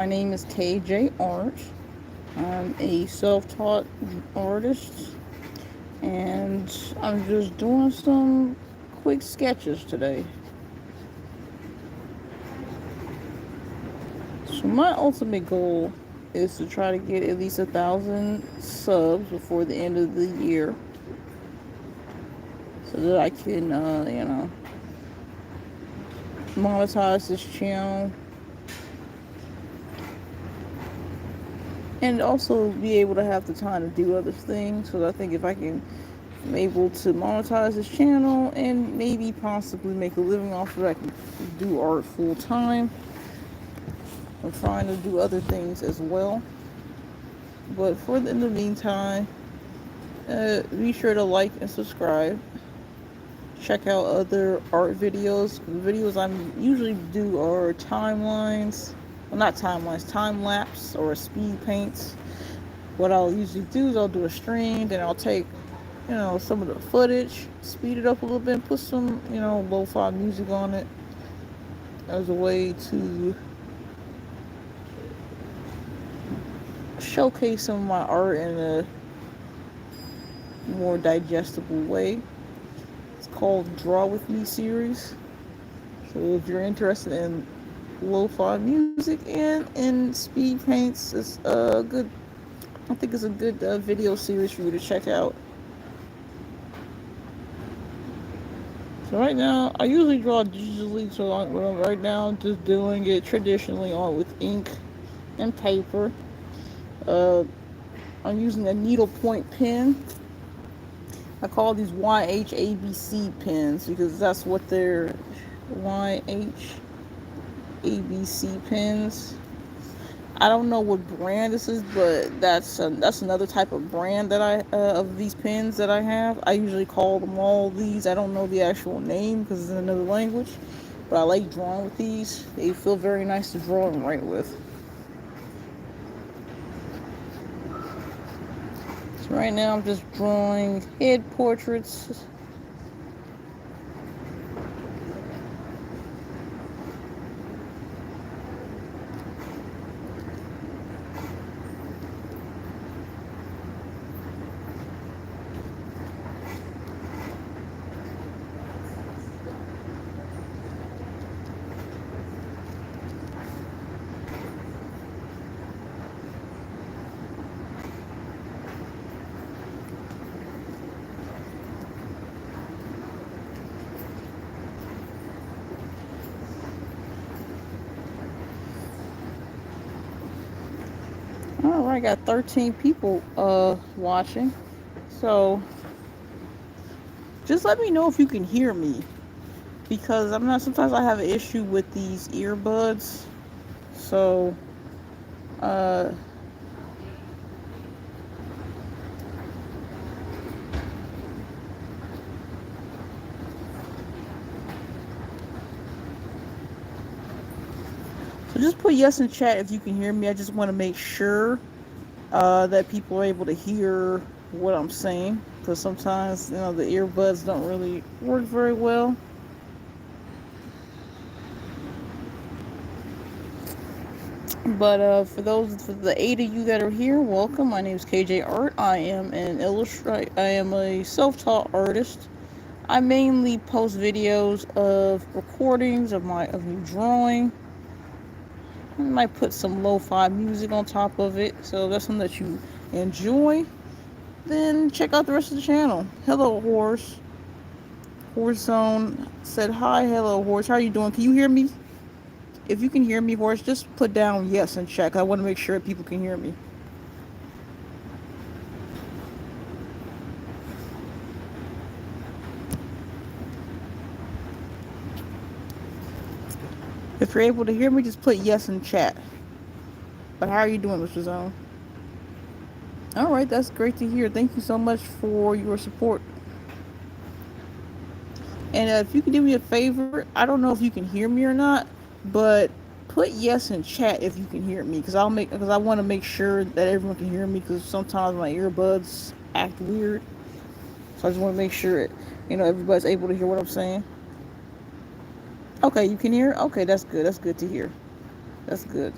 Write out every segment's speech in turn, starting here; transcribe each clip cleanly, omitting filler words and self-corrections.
My name is KJ Art. I'm a self-taught artist, and I'm just doing some quick sketches today. So my ultimate goal is to try to get at least 1,000 subs before the end of the year, so that I can, monetize this channel and also be able to have the time to do other things. So I think if I'm able to monetize this channel and maybe possibly make a living off of it, I can do art full time. I'm trying to do other things as well. But in the meantime, be sure to like and subscribe. Check out other art videos. The videos I usually do are timelines. Well, not timelines, time lapse or speed paints. What I'll usually do is I'll do a stream, then I'll take some of the footage, speed it up a little bit, and put some, lo-fi music on it as a way to showcase some of my art in a more digestible way. It's called Draw With Me series. So if you're interested in lo-fi music and in speed paints, it's a good, I think it's a good video series for you to check out. So right now, I usually draw digitally, so right now I'm just doing it traditionally on with ink and paper. I'm using a needlepoint pen. I call these YHABC pens because that's what they're, YHABC pens. I don't know what brand this is, but that's another type of brand that of these pens that I have. I usually call them all these. I don't know the actual name because it's in another language, but I like drawing with these. They feel very nice to draw and write with. So right now I'm just drawing head portraits. All right, I got 13 people watching. So just let me know if you can hear me, because sometimes I have an issue with these earbuds. So uh so just put yes in chat if you can hear me. I just want to make sure that people are able to hear what I'm saying, because sometimes the earbuds don't really work very well. But for the 8 of you that are here, welcome. My name is KJ Art. I am I am a self-taught artist. I mainly post videos of recordings of me drawing. I might put some lo-fi music on top of it. So if that's something that you enjoy, then check out the rest of the channel. Hello, Horse. Horse Zone said hi. Hello, Horse. How are you doing? Can you hear me? If you can hear me, Horse, just put down yes and check. I want to make sure people can hear me. If you're able to hear me, just put yes in chat. But how are you doing, Mr. Zone? All right, that's great to hear. Thank you so much for your support. And if you can do me a favor, I don't know if you can hear me or not, but put yes in chat if you can hear me, because I want to make sure that everyone can hear me, because sometimes my earbuds act weird. So I just want to make sure everybody's able to hear what I'm saying. Okay, you can hear? Okay, that's good. That's good to hear. That's good.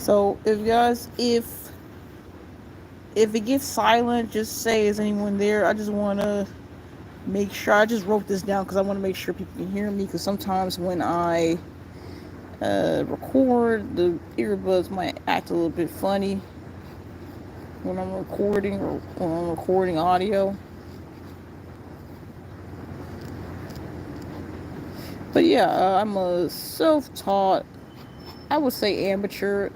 So if guys, if it gets silent, just say, is anyone there? I just want to make sure. I just wrote this down because I want to make sure people can hear me, because sometimes when I record, the earbuds might act a little bit funny when I'm recording, or when I'm recording audio. But yeah, I'm a self-taught, I would say amateur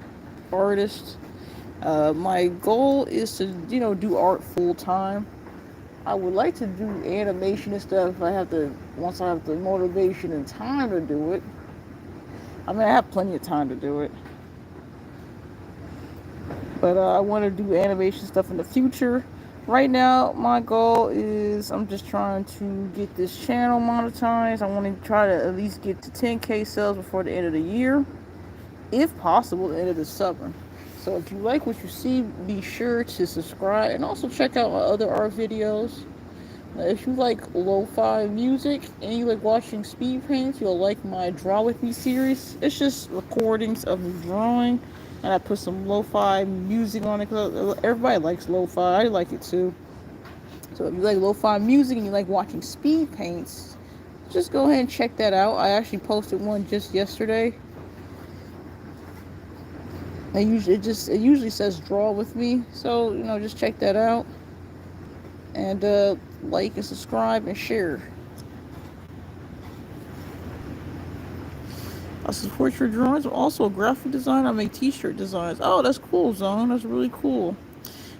artist. My goal is to, do art full time. I would like to do animation and stuff if I have to, once I have the motivation and time to do it. I mean, I have plenty of time to do it. But I want to do animation stuff in the future. Right now, my goal is, I'm just trying to get this channel monetized. I want to try to at least get to 10K sales before the end of the year, if possible, the end of the summer. So if you like what you see, be sure to subscribe and also check out my other art videos. If you like lo-fi music and you like watching speed paints, you'll like my Draw With Me series. It's just recordings of me drawing, and I put some lo-fi music on it, because everybody likes lo-fi. I like it too. So if you like lo-fi music and you like watching speed paints, just go ahead and check that out. I actually posted one just yesterday. It usually says Draw With Me, so just check that out, and like and subscribe and share. I support your drawings. I'm also a graphic designer. I make t-shirt designs. Oh, that's cool, Zone. That's really cool.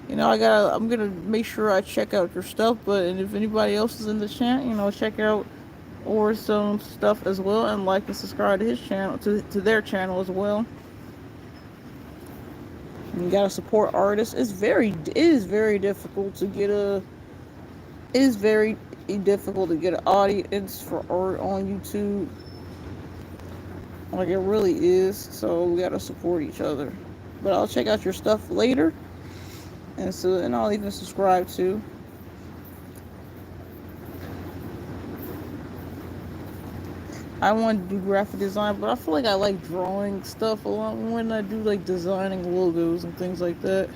I'm gonna make sure I check out your stuff. But and if anybody else is in the chat, check out or some stuff as well, and like and subscribe to his channel, to their channel as well. And you gotta support artists. It is very difficult to get a. It is very difficult to get an audience for art on YouTube. Like, it really is. So we gotta support each other. But I'll check out your stuff later, and I'll even subscribe too. I want to do graphic design, but I feel like I like drawing stuff a lot when I do like designing logos and things like that.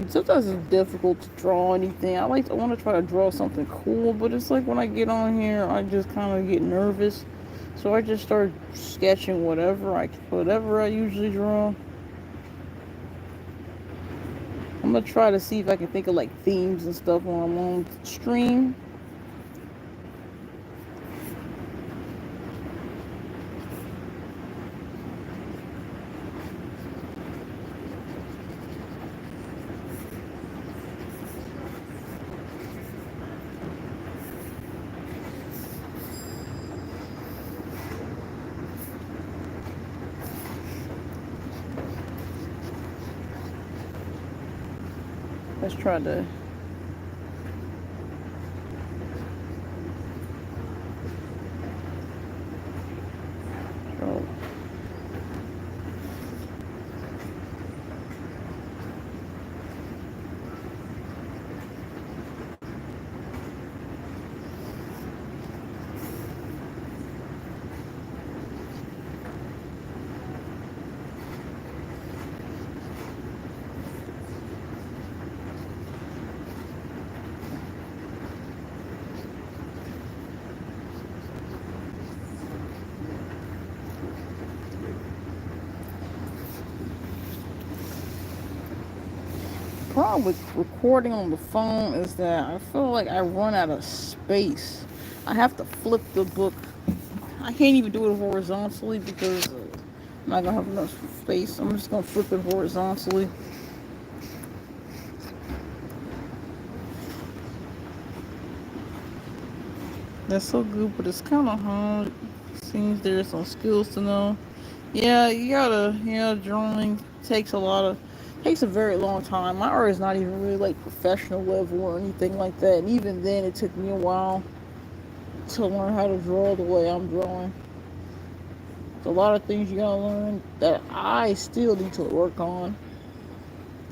Sometimes it's difficult to draw anything. I want to try to draw something cool, but it's like when I get on here, I just kind of get nervous. So I just start sketching whatever I usually draw. I'm going to try to see if I can think of like themes and stuff when I'm on stream. Let's try to. Problem with recording on the phone is that I feel like I run out of space. I have to flip the book. I can't even do it horizontally because I'm not gonna have enough space. I'm just gonna flip it horizontally. That's so good, but it's kind of hard. Seems there's some skills to know. Yeah, drawing takes a very long time. My art is not even really like professional level or anything like that. And even then, it took me a while to learn how to draw the way I'm drawing. There's a lot of things you gotta learn that I still need to work on.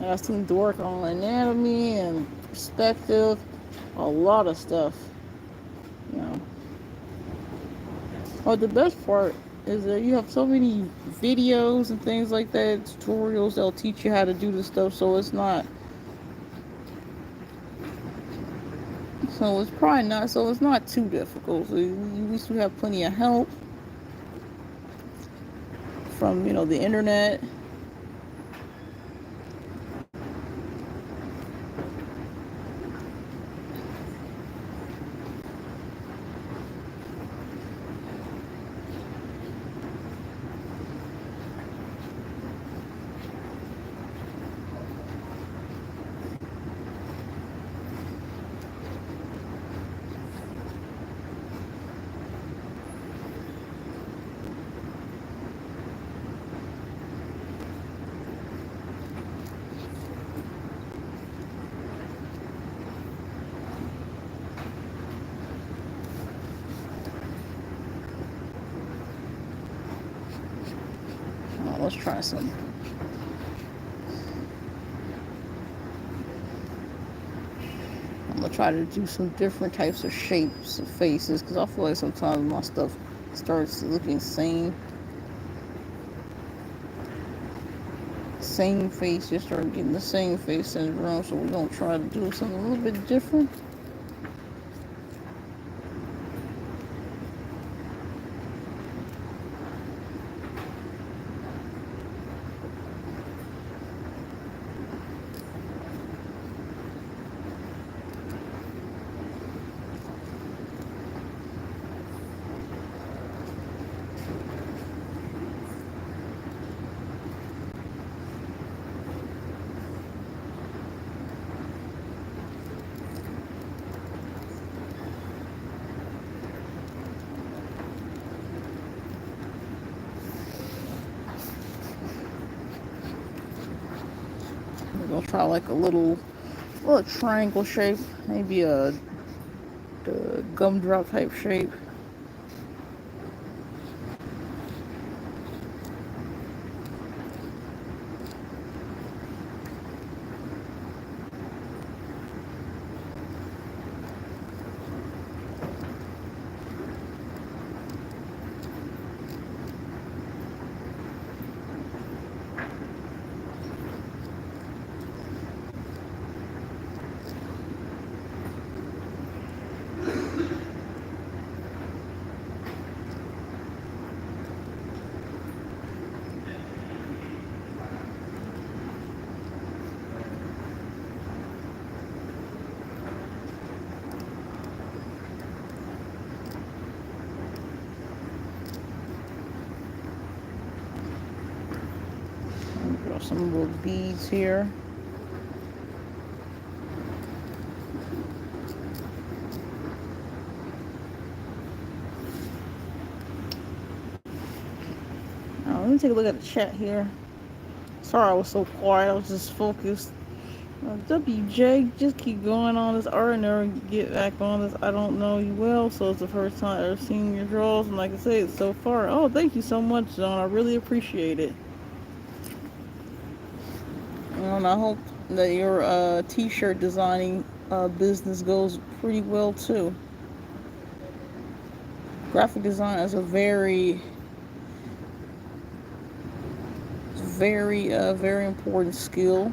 I still need to work on anatomy and perspective, a lot of stuff, you know. But the best part is that you have so many videos and things like that, tutorials that'll teach you how to do this stuff, so it's not too difficult. So at least we have plenty of help from, the internet. Let's try some. I'm gonna try to do some different types of shapes of faces, because I feel like sometimes my stuff starts looking same face. You start getting the same face syndrome, so we're gonna try to do something a little bit different. We're gonna try like a little triangle shape, maybe a gumdrop type shape. Got some little beads here. Let me take a look at the chat here. Sorry I was so quiet. I was just focused. WJ, just keep going on this art and never get back on this. I don't know you well, so it's the first time I've ever seen your draws. And like I said, so far. Oh, thank you so much, John. I really appreciate it. And I hope that your t-shirt designing business goes pretty well too. Graphic design is a very important skill.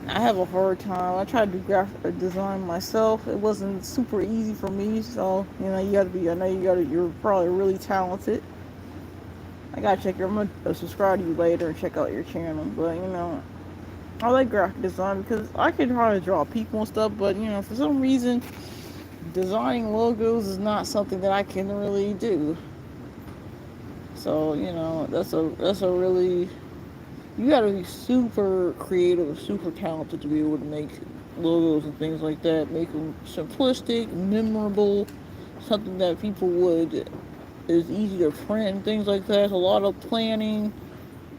I have a hard time. I tried to do graphic design myself. It wasn't super easy for me. So you're probably really talented. I gotta check I'm gonna subscribe to you later and check out your channel. But I like graphic design because I can try to draw people and stuff. But for some reason, designing logos is not something that I can really do. So that's a really, you gotta be super creative, super talented to be able to make logos and things like that. Make them simplistic, memorable, something that people is easy to print and things like that. A lot of planning,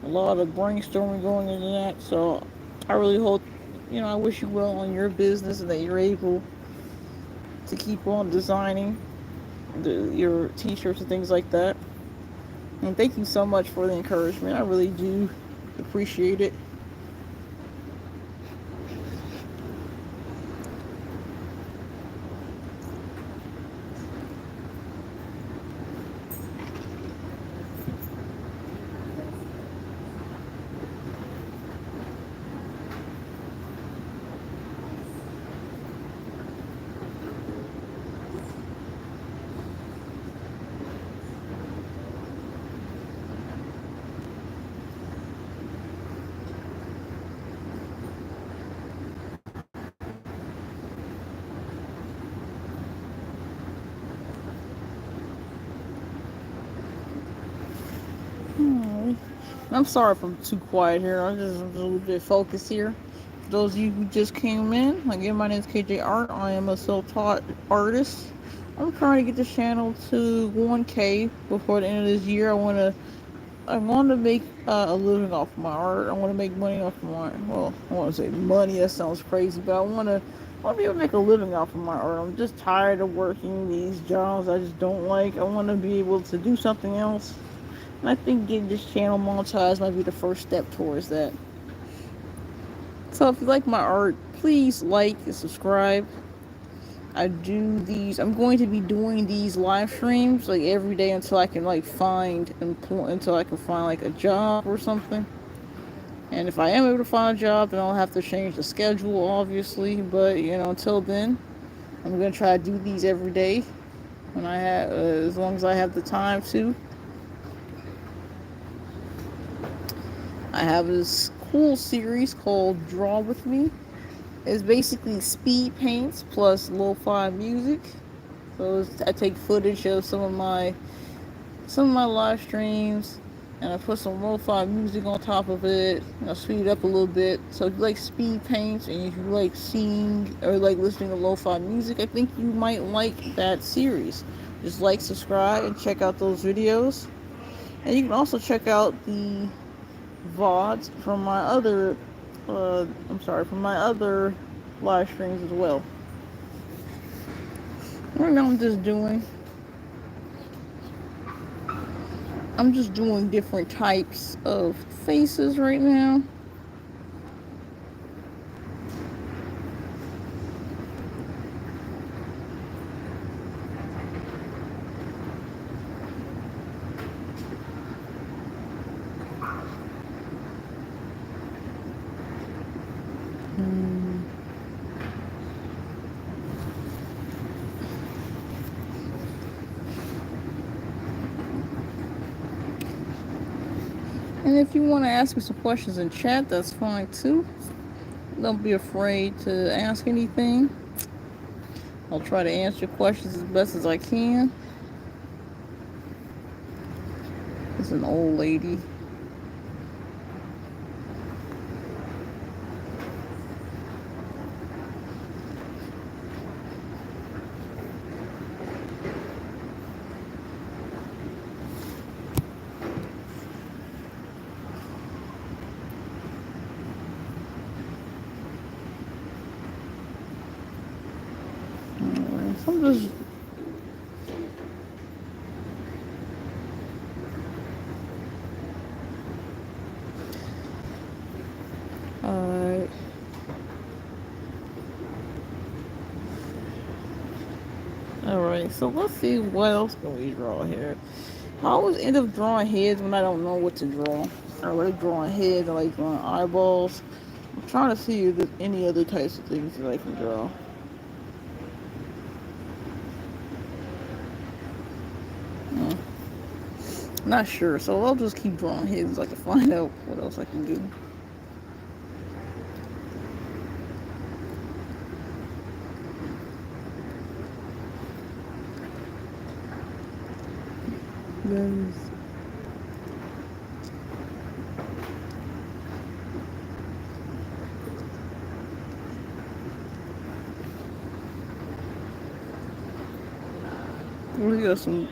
a lot of brainstorming going into that. So I really hope, I wish you well on your business and that you're able to keep on designing. your t-shirts and things like that. And thank you so much for the encouragement. I really do appreciate it. Hmm. I'm sorry if I'm too quiet here. I'm just a little bit focused here. For those of you who just came in, again, my name is KJ Art. I am a self-taught artist. I'm trying to get this channel to 1K before the end of this year. I want to make a living off of my art. I want to make money off of my, well, I want to say money. That sounds crazy, but I want to be able to make a living off of my art. I'm just tired of working these jobs I just don't like. I want to be able to do something else. And I think getting this channel monetized might be the first step towards that. So if you like my art, please like and subscribe. I'm going to be doing these live streams like every day until I can until I can find like a job or something. And if I am able to find a job, then I'll have to change the schedule, obviously. But until then, I'm gonna try to do these every day when I have, as long as I have the time to. I have this cool series called Draw With Me. It's basically speed paints plus lo-fi music. So I take footage of some of my live streams, and I put some lo-fi music on top of it. And I speed it up a little bit. So if you like speed paints and if you like seeing or like listening to lo-fi music, I think you might like that series. Just like, subscribe, and check out those videos. And you can also check out the VODs from my other, from my other live streams as well. Right now I'm just doing different types of faces right now. And if you want to ask me some questions in chat, that's fine too. Don't be afraid to ask anything. I'll try to answer your questions as best as I can. It's an old lady. Alright, so I'm just Alright. Alright, so let's see what else can we draw here. I always end up drawing heads when I don't know what to draw. I like drawing heads, I like drawing eyeballs. I'm trying to see if there's any other types of things that I can draw. Not sure, so I'll just keep drawing heads so I can find out what else I can do. Guys. We got some.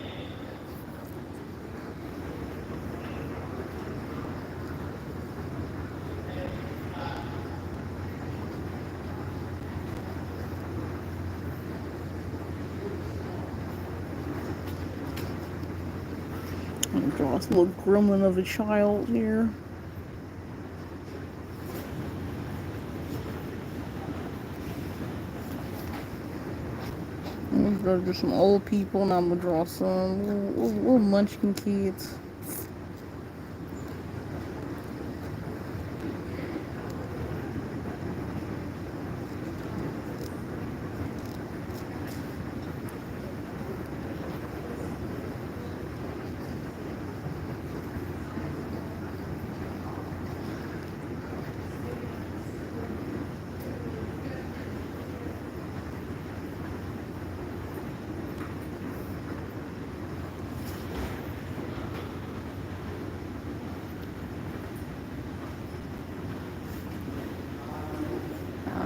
Draw this little gremlin of a child here. I'm gonna draw just some old people, and I'm gonna draw some little munchkin kids.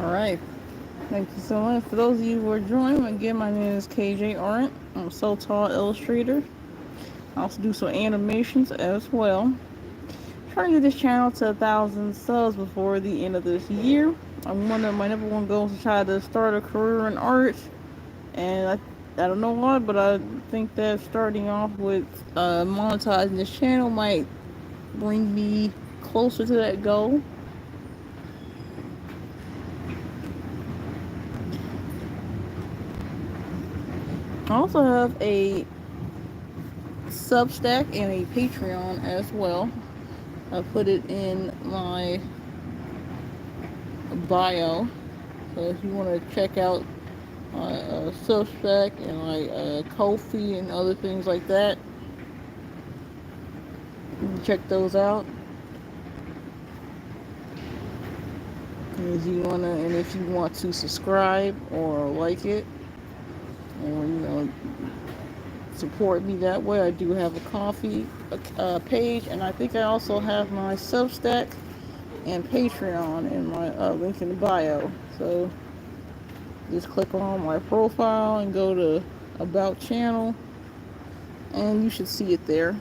Alright. Thank you so much. For those of you who are joining, again, my name is KJ Art. I'm a self-taught illustrator. I also do some animations as well. Trying to get this channel to 1,000 subs before the end of this year. I'm one of my number one goals to try to start a career in art. And I don't know why, but I think that starting off with monetizing this channel might bring me closer to that goal. I also have a Substack and a Patreon as well. I put it in my bio. So if you want to check out my Substack and my Ko-fi and other things like that, you can check those out. And if you want to subscribe or like it, or support me that way, I do have a Ko-fi page, and I think I also have my Substack and Patreon in my link in the bio. So just click on my profile and go to About Channel, and you should see it there.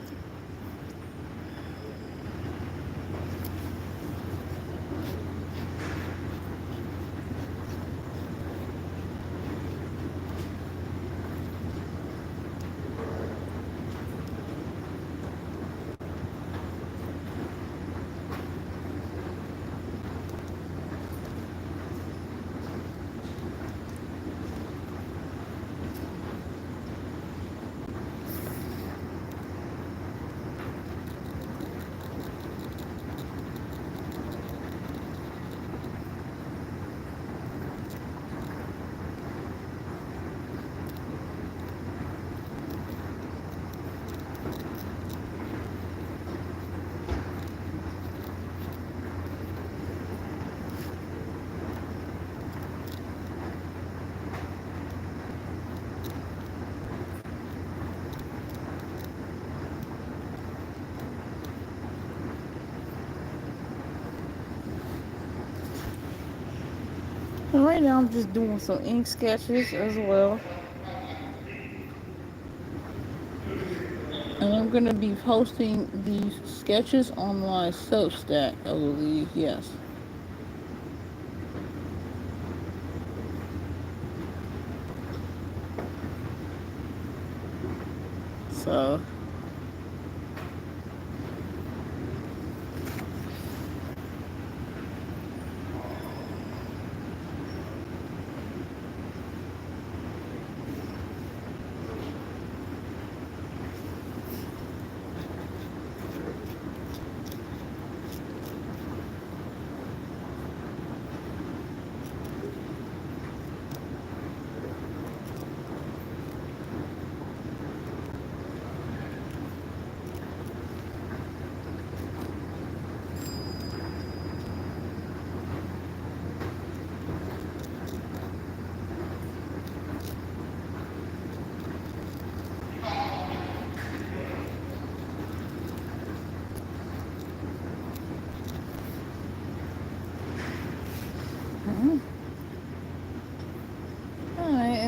And right now I'm just doing some ink sketches as well. And I'm going to be posting these sketches on my Substack, I believe, yes. So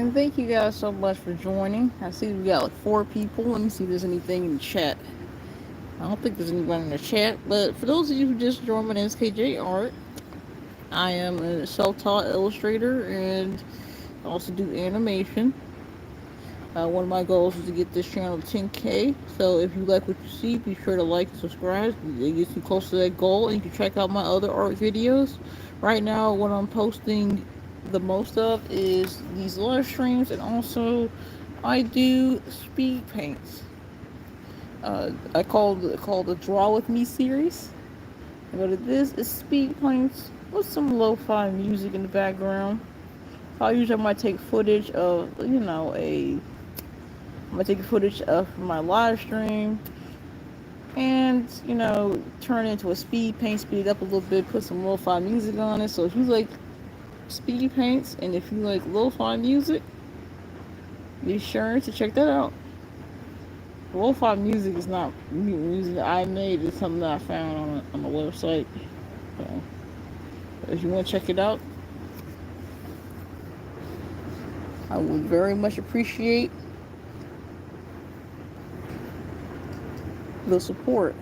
and thank you guys so much for joining. I see we got like 4 people. Let me see if there's anything in the chat. I don't think there's anybody in the chat, but for those of you who just joined, my name is KJ Art. I am a self-taught illustrator and also do animation. One of my goals is to get this channel to 10K. So if you like what you see, be sure to like and subscribe. It gets you close to that goal. And you can check out my other art videos. Right now, what I'm posting the most of is these live streams, and also I do speed paints. I call the Draw With Me series. But this is speed paints with some lo-fi music in the background. So I might take footage of, I'm gonna take footage of my live stream and, turn it into a speed paint, speed it up a little bit, put some lo-fi music on it. So if you like speed paints and if you like lo-fi music, be sure to check that out. Lo-fi music is not music that I made, it's something that I found on the website. So if you want to check it out, I would very much appreciate the support.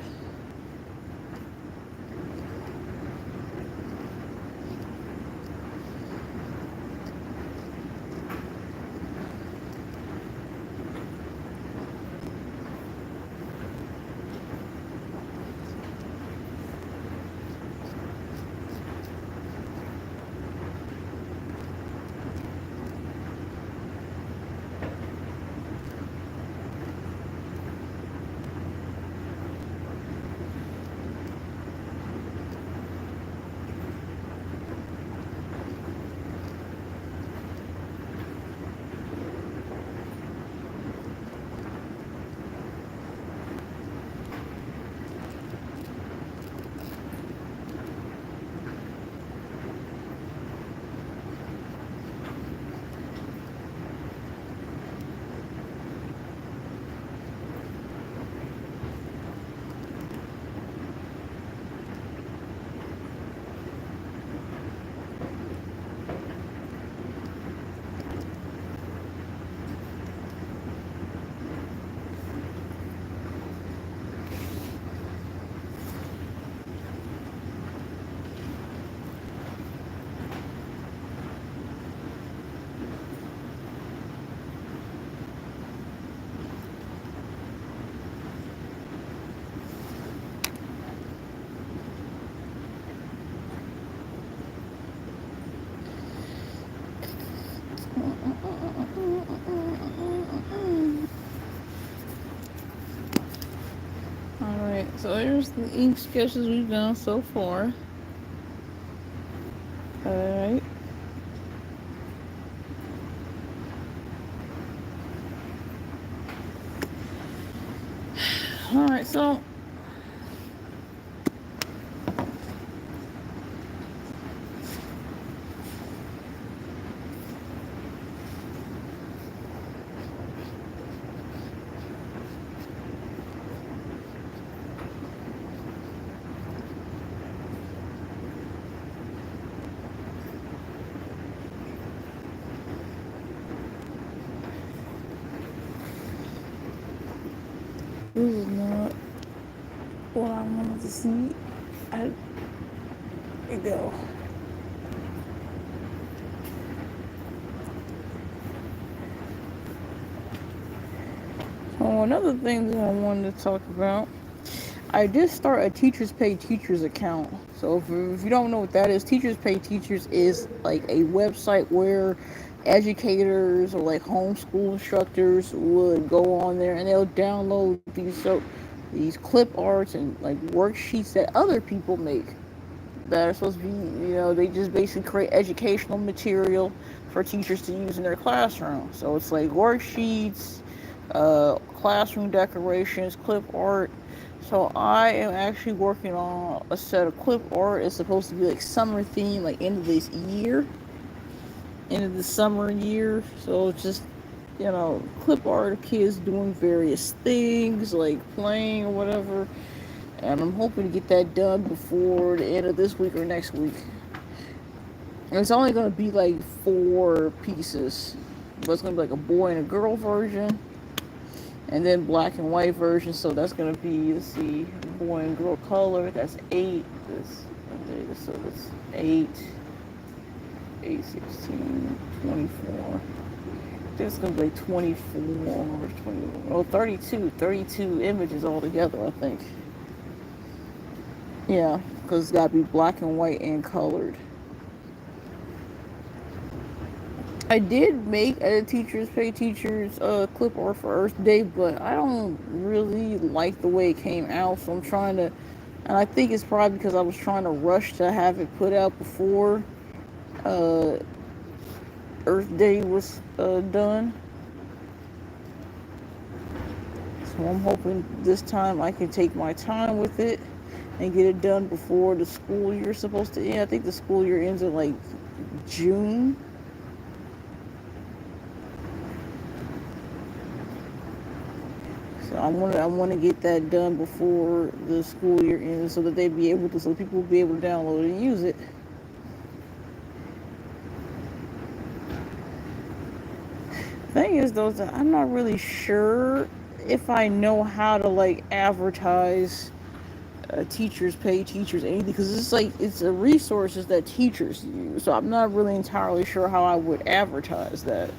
Alright, so here's the ink sketches we've done so far. Alright. Alright, so this is not what I wanted to see. There we go. So another thing that I wanted to talk about, I did start a Teachers Pay Teachers account. So if you don't know what that is, Teachers Pay Teachers is like a website where educators or like homeschool instructors would go on there and they'll download these clip arts and like worksheets that other people make that are supposed to be, they just basically create educational material for teachers to use in their classroom. So it's like worksheets, classroom decorations, clip art. So I am actually working on a set of clip art. It's supposed to be like summer theme, like end of this year, end of the summer year. So it's just, clip art of kids doing various things, like playing or whatever. And I'm hoping to get that done before the end of this week or next week. And it's only going to be like 4 pieces. But it's going to be like a boy and a girl version. And then black and white version. So that's going to be, let's see, boy and girl color. That's 8. So that's 8, 16, 24, think it's going to be like 24 or 20, oh, 32 images altogether, I think. Yeah, because it's got to be black and white and colored. I did make a teachers pay teachers clip art for Earth Day, but I don't really like the way it came out, so I'm trying to, and I think it's probably because I was trying to rush to have it put out before uh, Earth Day was done. So I'm hoping this time I can take my time with it and get it done before the school year is supposed to end. I think the school year ends in like June. So I want to get that done before the school year ends, so that they be able to, so people will be able to download it and use it. Thing is though, that I'm not really sure if I know how to like advertise teachers pay teachers anything, because it's like it's a resources that teachers use, so I'm not really entirely sure how I would advertise that.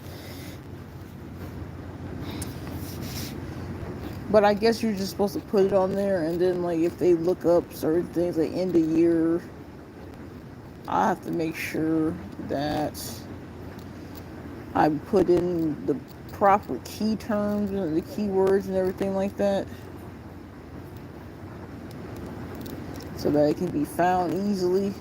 But I guess you're just supposed to put it on there, and then like if they look up certain things like end of year, I have to make sure that I put in the proper key terms and the keywords and everything like that, so that it can be found easily.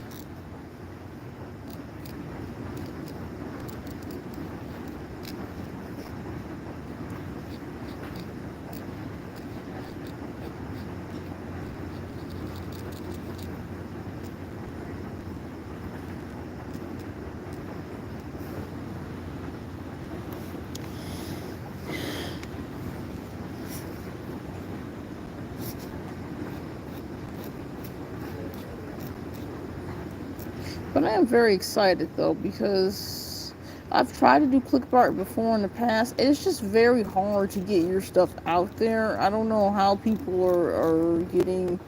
But I am very excited though, because I've tried to do clip art before in the past. It's just very hard to get your stuff out there. I don't know how people are getting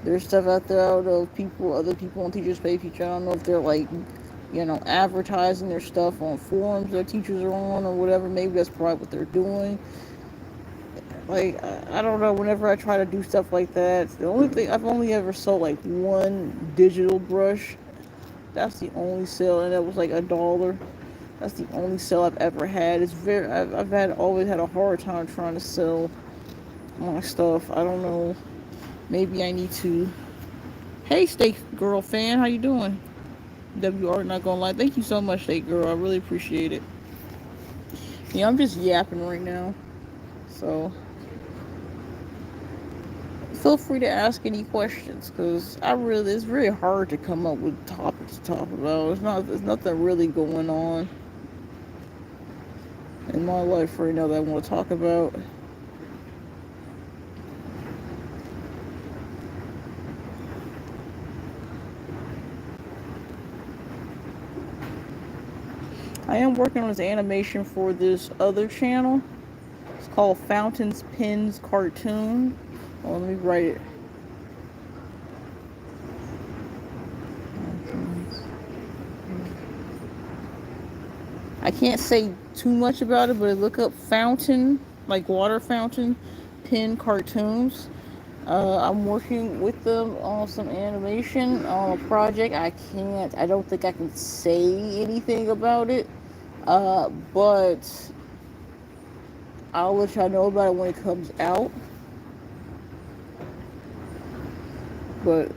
their stuff out there out of people, other people on Teachers Pay Teacher. I don't know if they're like, advertising their stuff on forums their teachers are on or whatever. Maybe that's probably what they're doing. Like, I don't know, whenever I try to do stuff like that, the only thing, I've only ever sold like one digital brush. That's the only sale, and that was like $1. That's the only sale I've ever had. I've always had a hard time trying to sell my stuff. I don't know. Maybe I need to. Hey, Steak Girl fan, how you doing? WR, not gonna lie. Thank you so much, Steak Girl. I really appreciate it. Yeah, I'm just yapping right now. So feel free to ask any questions, because it's very hard to come up with topics to talk about. There's nothing really going on in my life right now that I want to talk about. I am working on this animation for this other channel. It's called Fountains Pens Cartoon. Oh, let me write it. I can't say too much about it, but look up Fountain, like water fountain, pen cartoons. I'm working with them on some animation on a project. I don't think I can say anything about it, but I'll let y'all know about it when it comes out. But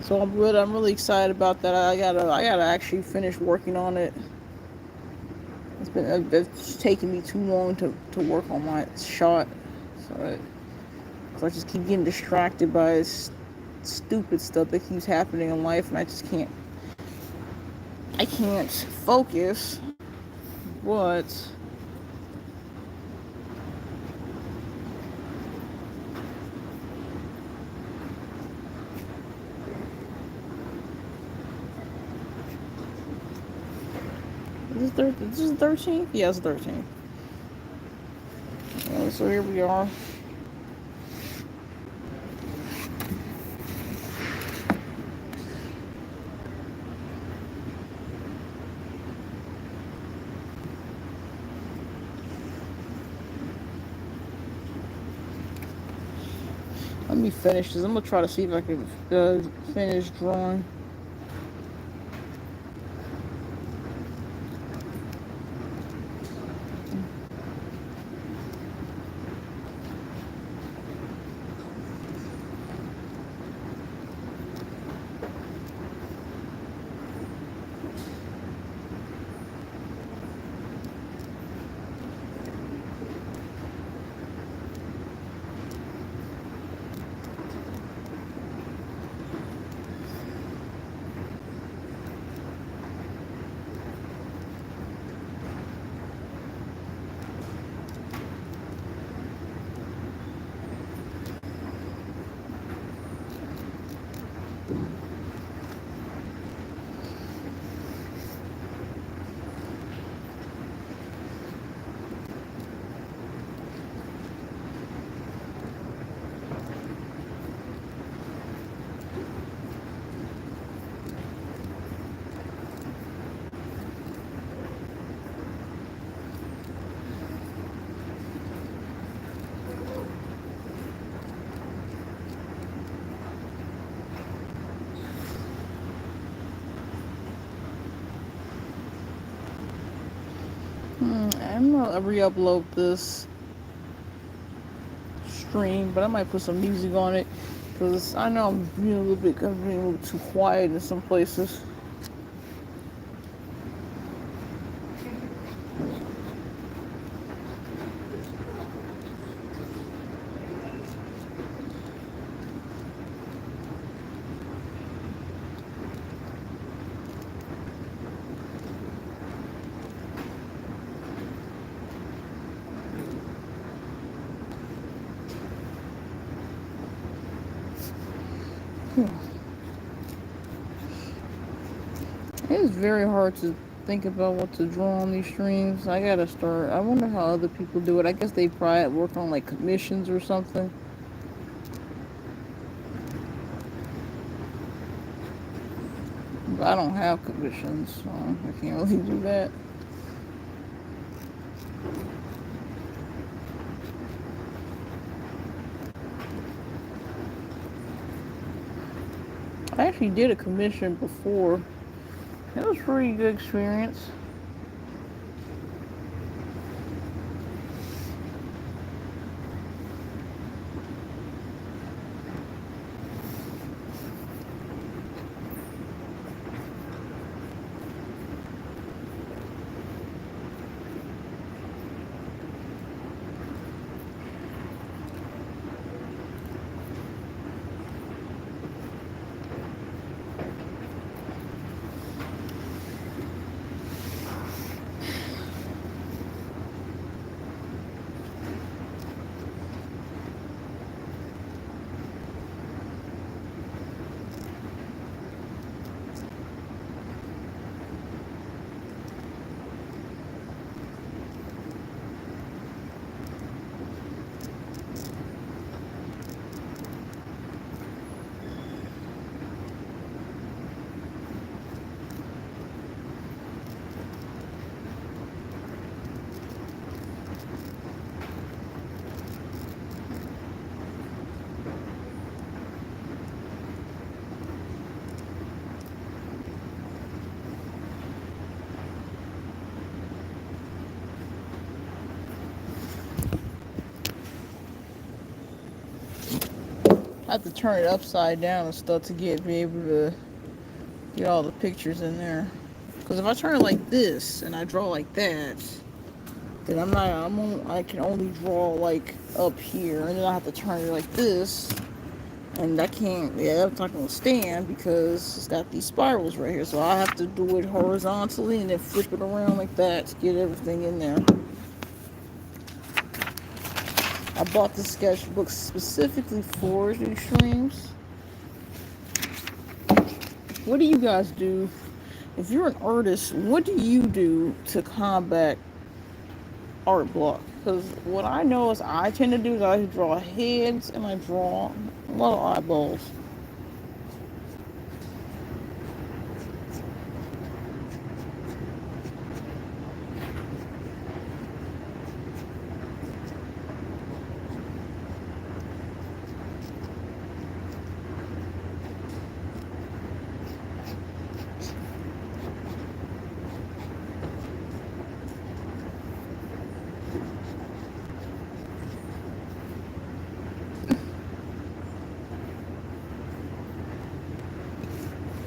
so I'm really excited about that. I gotta actually finish working on it. It's taken me too long to work on my shot, so I just keep getting distracted by stupid stuff that keeps happening in life, and I can't focus. But this is 13th? Yeah, it's 13th. So here we are. me finish this. I'm gonna try to see if I can finish drawing. I'm gonna re-upload this stream, but I might put some music on it because I know I'm being a little too quiet in some places. It's very hard to think about what to draw on these streams. I gotta start. I wonder how other people do it. I guess they probably work on like commissions or something. But I don't have commissions, so I can't really do that. I actually did a commission before. It was a pretty good experience. I have to turn it upside down and stuff to be able to get all the pictures in there. Because if I turn it like this and I draw like that, then I can only draw like up here, and then I have to turn it like this, and I can't. Yeah, that's not gonna stand because it's got these spirals right here. So I have to do it horizontally and then flip it around like that to get everything in there. I bought the sketchbook specifically for these streams. What do you guys do? If you're an artist, what do you do to combat art block? Because what I know is I tend to do is I draw heads and I draw a lot of eyeballs.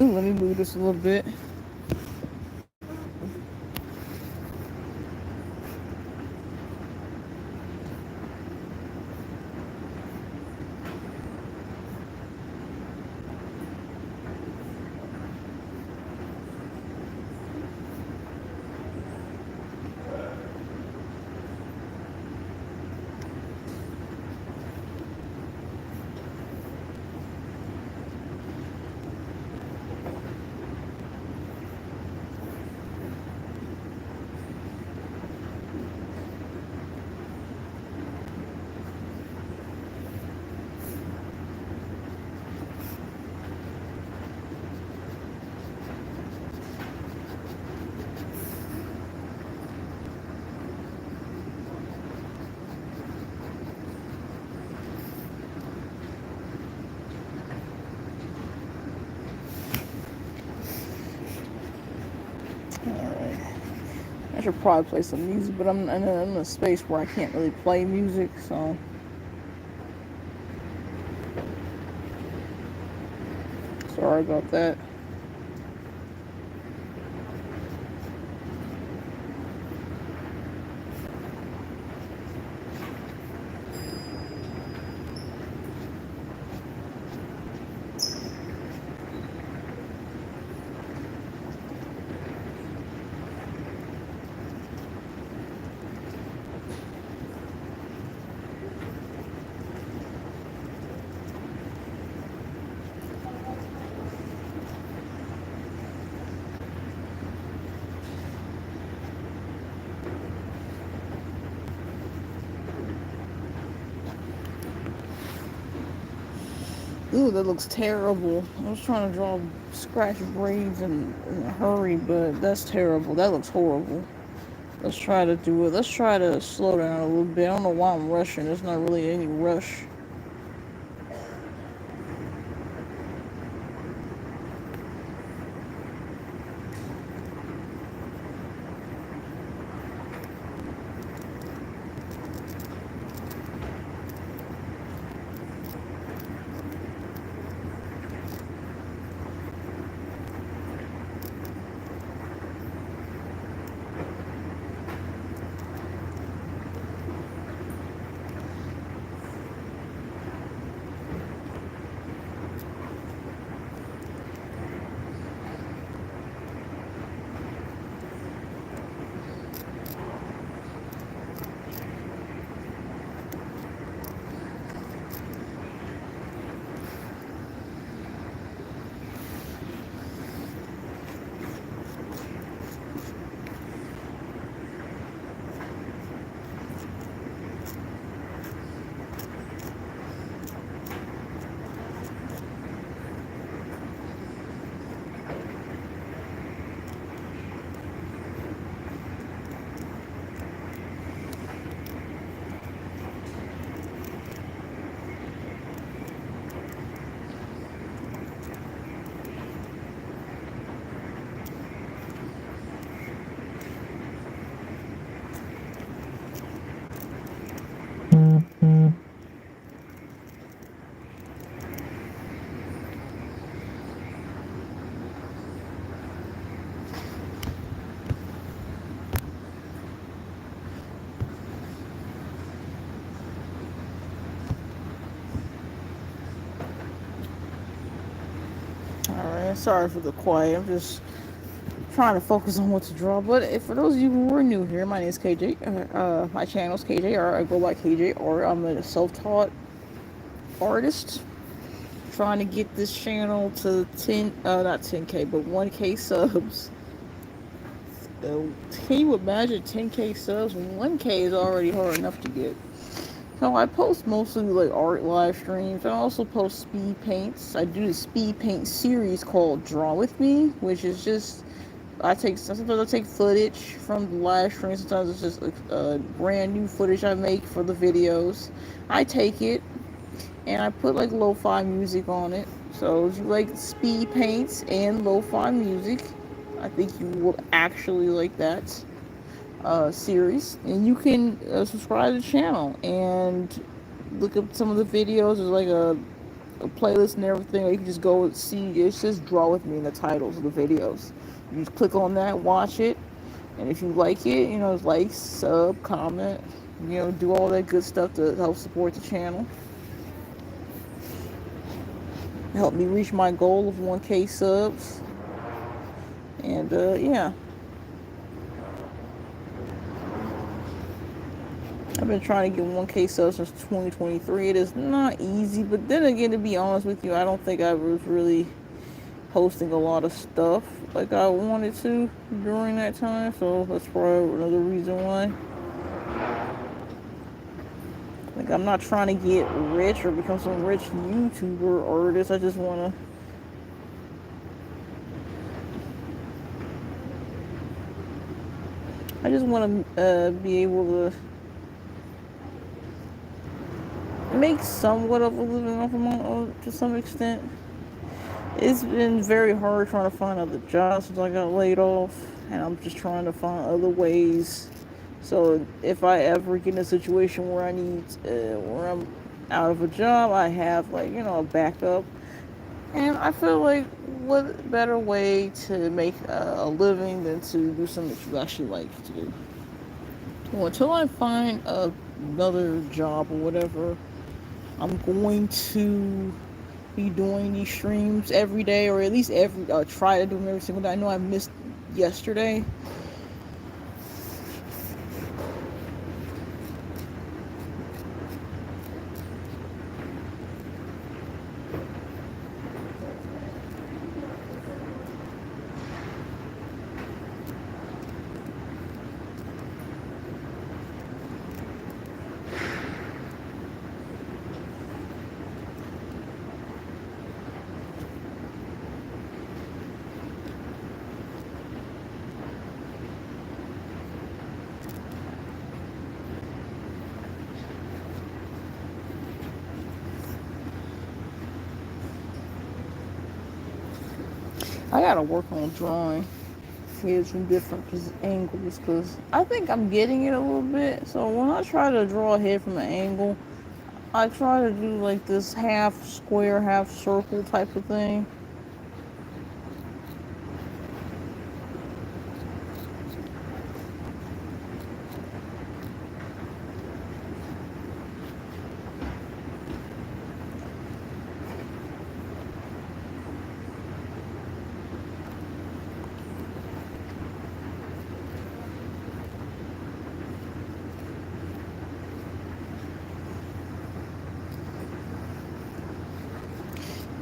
Ooh, let me move this a little bit. Alright. I should probably play some music, but I'm in a space where I can't really play music, so sorry about that. Ooh, that looks terrible. I was trying to draw scratch braids in a hurry, but that's terrible. That looks horrible. Let's try to do it. Let's try to slow down a little bit. I don't know why I'm rushing. There's not really any rush. Alright, sorry for the quiet. I'm just trying to focus on what to draw. But if, for those of you who are new here, my name is KJ. My channel is KJR. I go by KJR. I'm a self-taught artist trying to get this channel to not 10K, but 1K subs. Can you imagine 10K subs? 1K is already hard enough to get. So I post mostly like art live streams. I also post speed paints. I do the speed paint series called Draw With Me, which is just sometimes I take footage from the live stream. Sometimes it's just brand new footage I make for the videos. I take it and I put like lo-fi music on it. So if you like speed paints and lo-fi music, I think you will actually like that series. And you can subscribe to the channel and look up some of the videos. There's like a playlist and everything, or you can just go and see. It says "Draw with Me" in the titles of the videos. You just click on that, watch it, and if you like it, like, sub, comment, do all that good stuff to help support the channel. Help me reach my goal of 1K subs. And yeah, I've been trying to get 1K subs since 2023. It is not easy, but then again, to be honest with you, I don't think I was really posting a lot of stuff like I wanted to during that time, so that's probably another reason why. Like, I'm not trying to get rich or become some rich YouTuber artist. I just want to be able to make somewhat of a living off of my, to some extent. It's been very hard trying to find other jobs since I got laid off, and I'm just trying to find other ways. So if I ever get in a situation where where I'm out of a job, I have, like, a backup. And I feel like, what better way to make a living than to do something that you actually like to do. Well, until I find another job or whatever, I'm going to be doing these streams every day, or at least try to do them every single day. I know I missed yesterday. I gotta work on drawing heads from different angles, because I think I'm getting it a little bit. So when I try to draw a head from an angle, I try to do like this half square, half circle type of thing.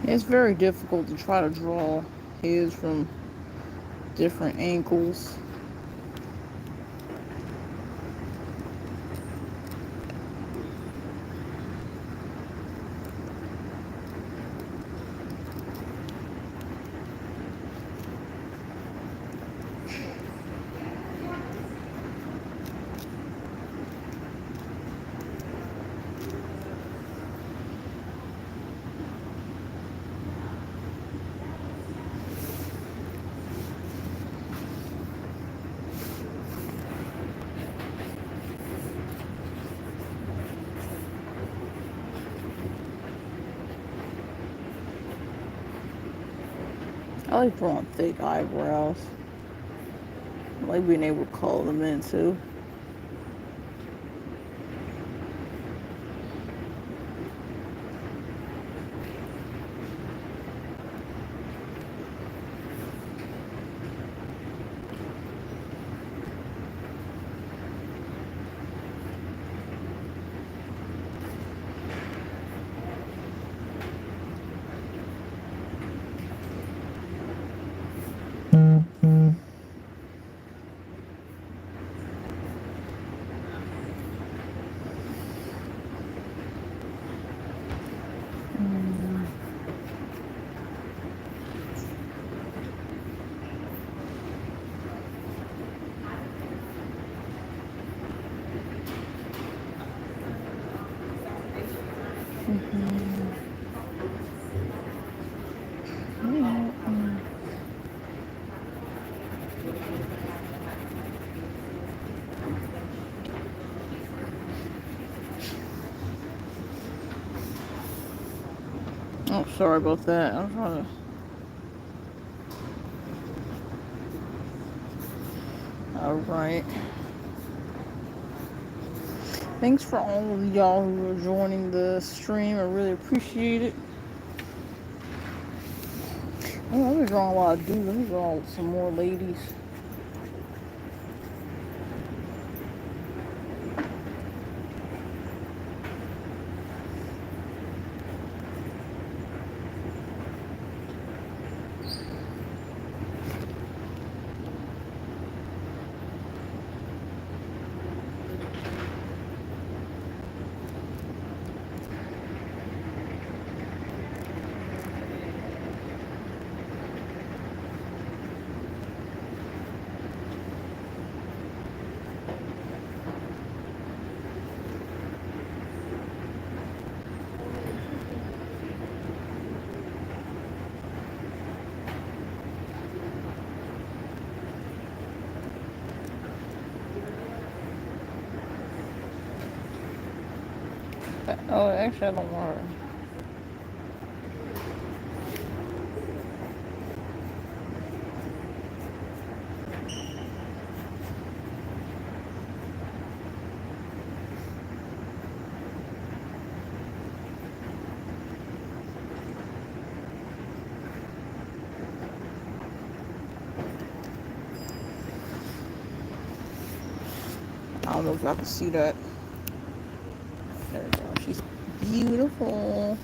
It's very difficult to try to draw heads from different angles. I like drawing thick eyebrows. I like being able to color them in too. Oh, sorry about that. I'm trying to. Alright. Thanks for all of y'all who are joining the stream. I really appreciate it. Oh, I've been drawing a lot of dudes. Let me draw some more ladies. Oh, actually, I don't want her. I don't know if y'all can see that. There we go. She's beautiful.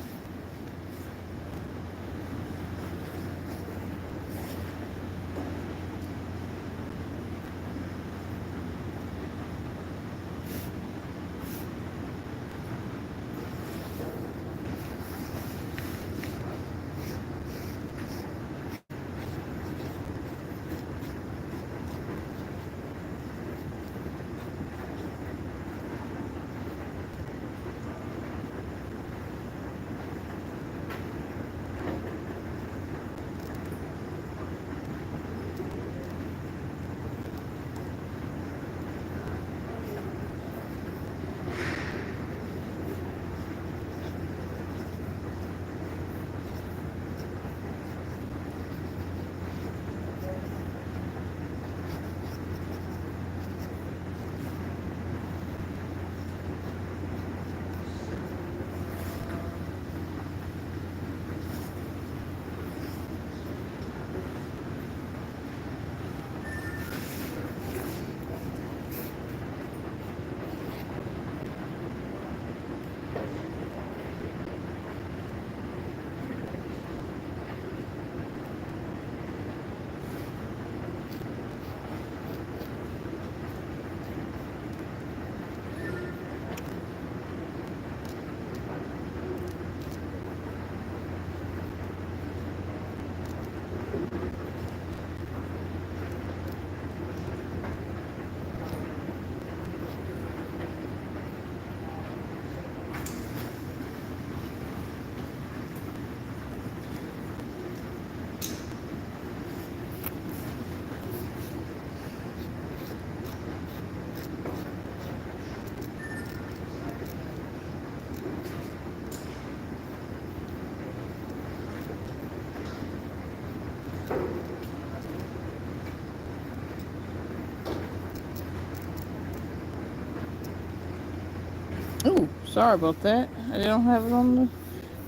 Ooh, sorry about that. I don't have it on the.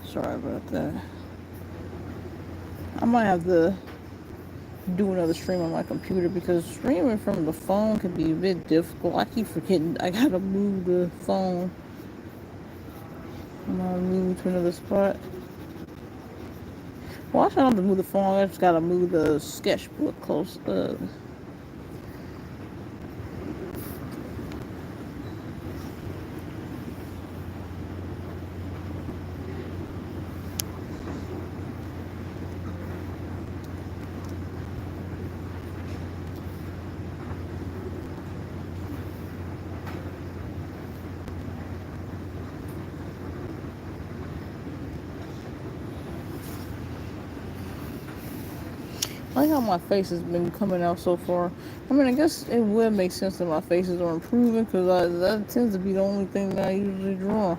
Sorry about that. I might have to do another stream on my computer because streaming from the phone can be a bit difficult. I keep forgetting I gotta move the phone. I'm gonna move to another spot. Well, I don't have to move the phone. I just gotta move the sketchbook close. I like how my face has been coming out so far. I mean, I guess it would make sense that my faces are improving because that tends to be the only thing that I usually draw.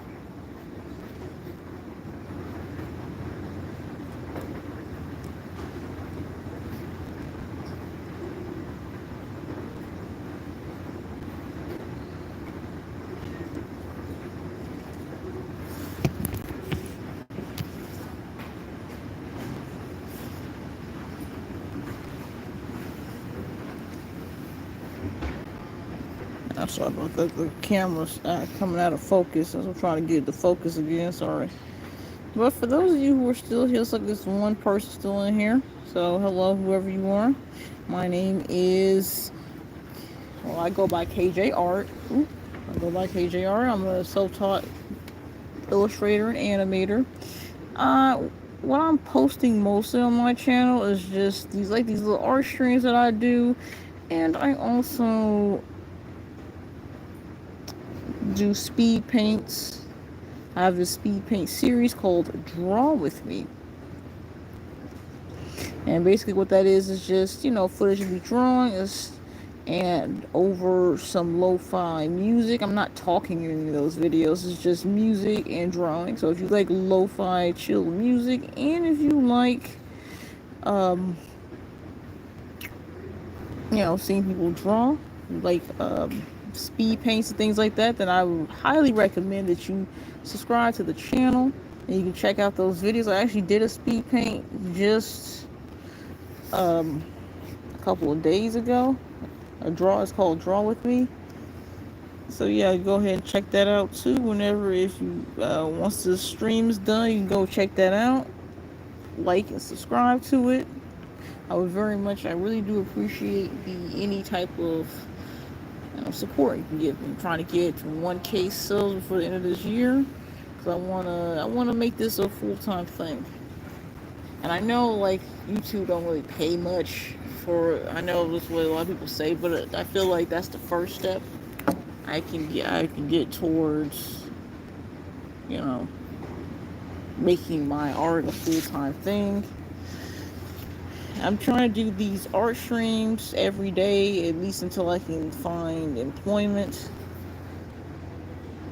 I'm sorry about that. The camera's coming out of focus. I'm trying to get the focus again. Sorry. But for those of you who are still here, looks like there's one person still in here. So hello, whoever you are. My name is, well, I go by KJ Art. I go by KJ Art. I'm a self-taught illustrator and animator. What I'm posting mostly on my channel is just these little art streams that I do, and I also do speed paints. I have this speed paint series called Draw With Me. And basically what that is just, footage of me drawing and over some lo-fi music. I'm not talking in any of those videos. It's just music and drawing. So if you like lo-fi chill music, and if you like seeing people draw, like speed paints and things like that, then I would highly recommend that you subscribe to the channel and you can check out those videos. I actually did a speed paint just a couple of days ago. It's called Draw With Me. So yeah, go ahead and check that out too. Whenever, if you once the stream's done, you can go check that out, like and subscribe to it. I really do appreciate any type of support you can give me. I'm trying to get 1K subs before the end of this year, because I wanna make this a full-time thing. And I know like YouTube don't really pay much for. I know that's what a lot of people say, but I feel like that's the first step I can get towards, making my art a full-time thing. I'm trying to do these art streams every day, at least until I can find employment.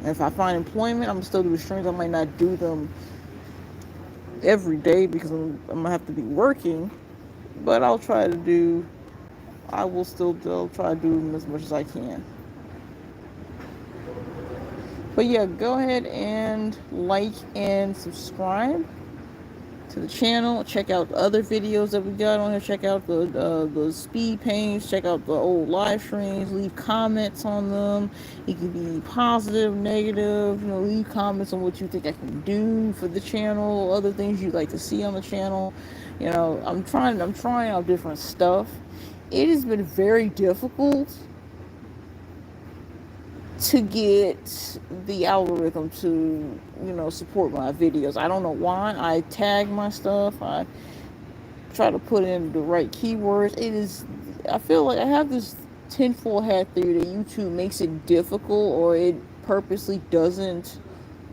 And if I find employment, I'm still doing streams. I might not do them every day because I'm gonna have to be working, but I'll try to do them as much as I can. But yeah, go ahead and like and subscribe to the channel. Check out other videos that we got on here. Check out the speed paints. Check out the old live streams. Leave comments on them. It can be positive, negative. Leave comments on what you think I can do for the channel. Other things you'd like to see on the channel. I'm trying out different stuff. It has been very difficult to get the algorithm to, support my videos. I don't know why. I tag my stuff. I try to put in the right keywords. I feel like I have this tinfoil hat theory that YouTube makes it difficult, or it purposely doesn't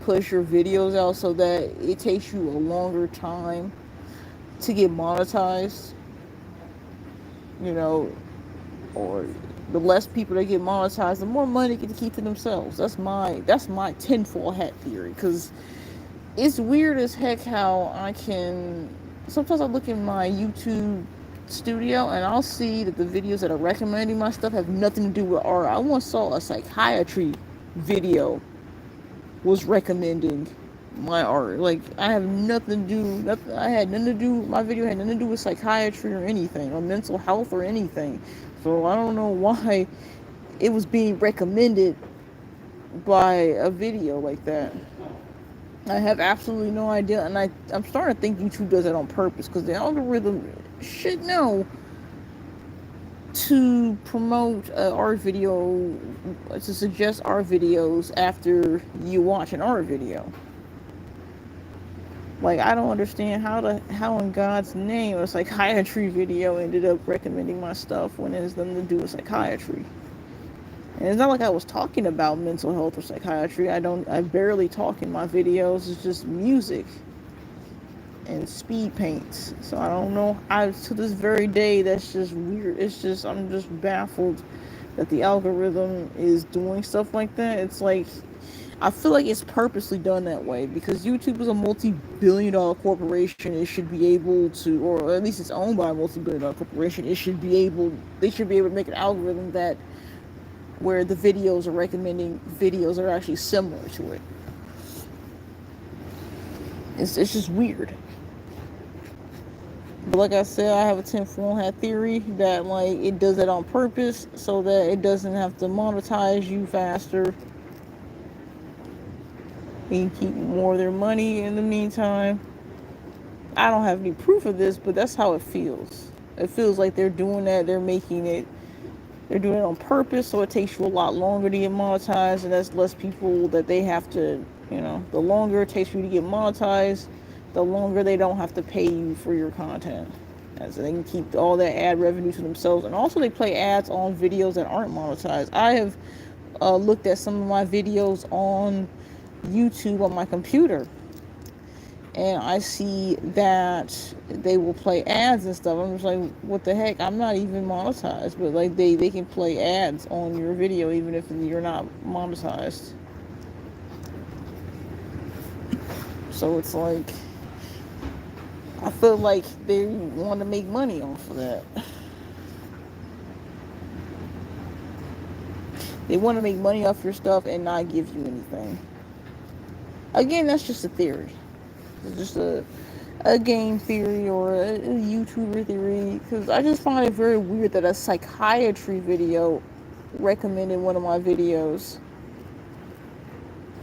push your videos out so that it takes you a longer time to get monetized, or the less people that get monetized, the more money they get to keep to themselves. That's my tinfoil hat theory, because it's weird as heck how sometimes I look in my YouTube studio and I'll see that the videos that are recommending my stuff have nothing to do with art. I once saw a psychiatry video was recommending my art. Like, I have my video had nothing to do with psychiatry or anything, or mental health or anything. So I don't know why it was being recommended by a video like that. I have absolutely no idea, and I'm starting to think YouTube does that on purpose, because the algorithm should know to promote art video, to suggest art videos after you watch an art video. Like, I don't understand how in God's name a psychiatry video ended up recommending my stuff when it has nothing to do with psychiatry. And it's not like I was talking about mental health or psychiatry. I barely talk in my videos. It's just music and speed paints. So I don't know. To this very day, that's just weird. I'm just baffled that the algorithm is doing stuff like that. It's like, I feel like it's purposely done that way, because YouTube is a multi-billion-dollar corporation. It should be able to, or at least it's owned by a multi-billion-dollar corporation. They should be able to make an algorithm where the videos are recommending videos that are actually similar to it. It's just weird. But like I said, I have a tinfoil hat theory that like it does it on purpose so that it doesn't have to monetize you faster. They can keep more of their money in the meantime. I don't have any proof of this, but that's how it feels. It feels like they're doing that. They're doing it on purpose, so it takes you a lot longer to get monetized, and that's less people that they have to, the longer it takes you to get monetized, the longer they don't have to pay you for your content. And so they can keep all that ad revenue to themselves. And also, they play ads on videos that aren't monetized. I have looked at some of my videos on YouTube on my computer, and I see that they will play ads and stuff. I'm just like, what the heck? I'm not even monetized, but like they can play ads on your video even if you're not monetized. So it's like, I feel like they want to make money off of that. They want to make money off your stuff and not give you anything. Again, that's just a theory. It's just a game theory or a YouTuber theory, because I just find it very weird that a psychiatry video recommended one of my videos.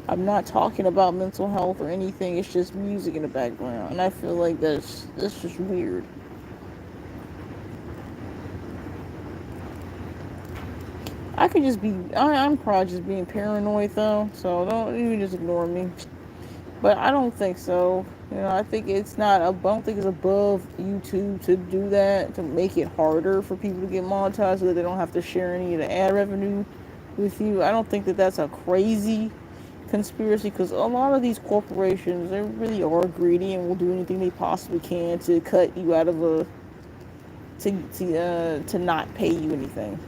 I'm not talking about mental health or anything, it's just music in the background, and I feel like that's just weird. I could just be, I'm probably just being paranoid though, so don't even just ignore me. But I don't think so. I think it's not. I don't think it's above YouTube to do that, to make it harder for people to get monetized so that they don't have to share any of the ad revenue with you. I don't think that that's a crazy conspiracy, because a lot of these corporations, they really are greedy and will do anything they possibly can to cut you out of to not pay you anything.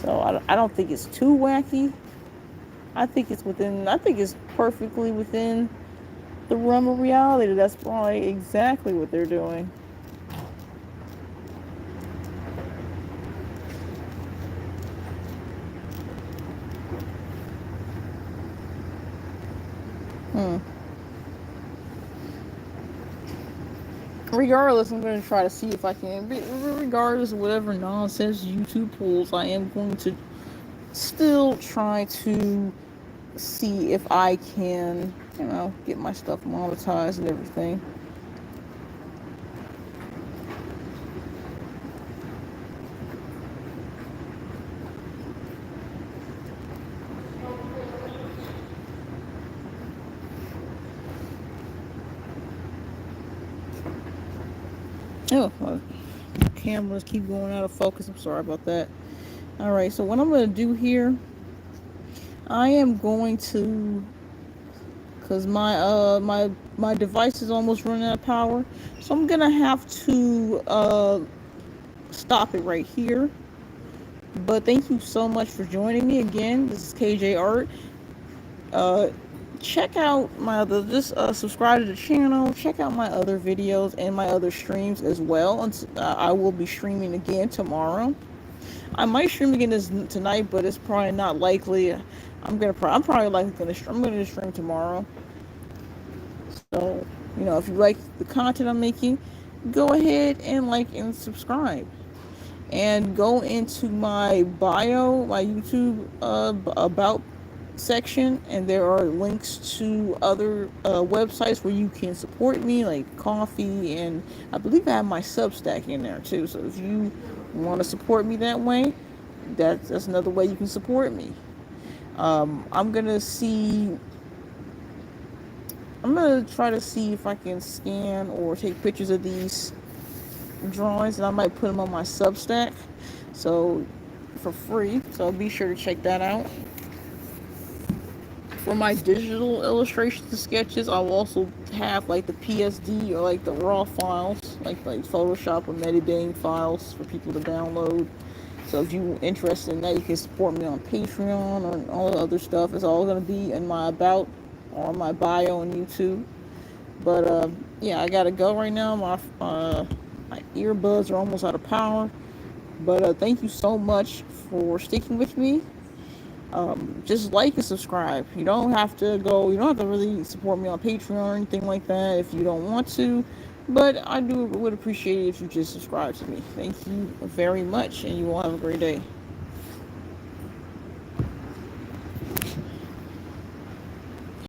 So I don't think it's too wacky. I think it's perfectly within the realm of reality. That's probably exactly what they're doing. Regardless, I'm going to try to see if I can. Regardless of whatever nonsense YouTube pulls, I am going to still try to see if I can, get my stuff monetized and everything. Oh, my cameras keep going out of focus. I'm sorry about that. All right, so what I'm going to do here, I am going to, because my device is almost running out of power, so I'm gonna have to stop it right here. But thank you so much for joining me again. This is KJ Art. Check out my other, just subscribe to the channel, check out my other videos and my other streams as well. And I will be streaming again tomorrow. I might stream again tonight, but it's probably not likely. I'm probably likely gonna stream tomorrow. So, if you like the content I'm making, go ahead and like and subscribe. And go into my bio, my YouTube about section, and there are links to other websites where you can support me, like Coffee, and I believe I have my Substack in there too. So if you want to support me that way, that's another way you can support me. I'm gonna try to see if I can scan or take pictures of these drawings, and I might put them on my Substack, so for free. So be sure to check that out. For my digital illustrations and sketches, I'll also have like the PSD or like the raw files, like Photoshop or metadata files for people to download. So if you're interested in that, you can support me on Patreon or all the other stuff. It's all going to be in my about or my bio on YouTube. But yeah, I gotta go right now. My earbuds are almost out of power. But thank you so much for sticking with me. Just like and subscribe. You don't have to really support me on Patreon or anything like that if you don't want to. But I would appreciate it if you just subscribe to me. Thank you very much, and you all have a great day.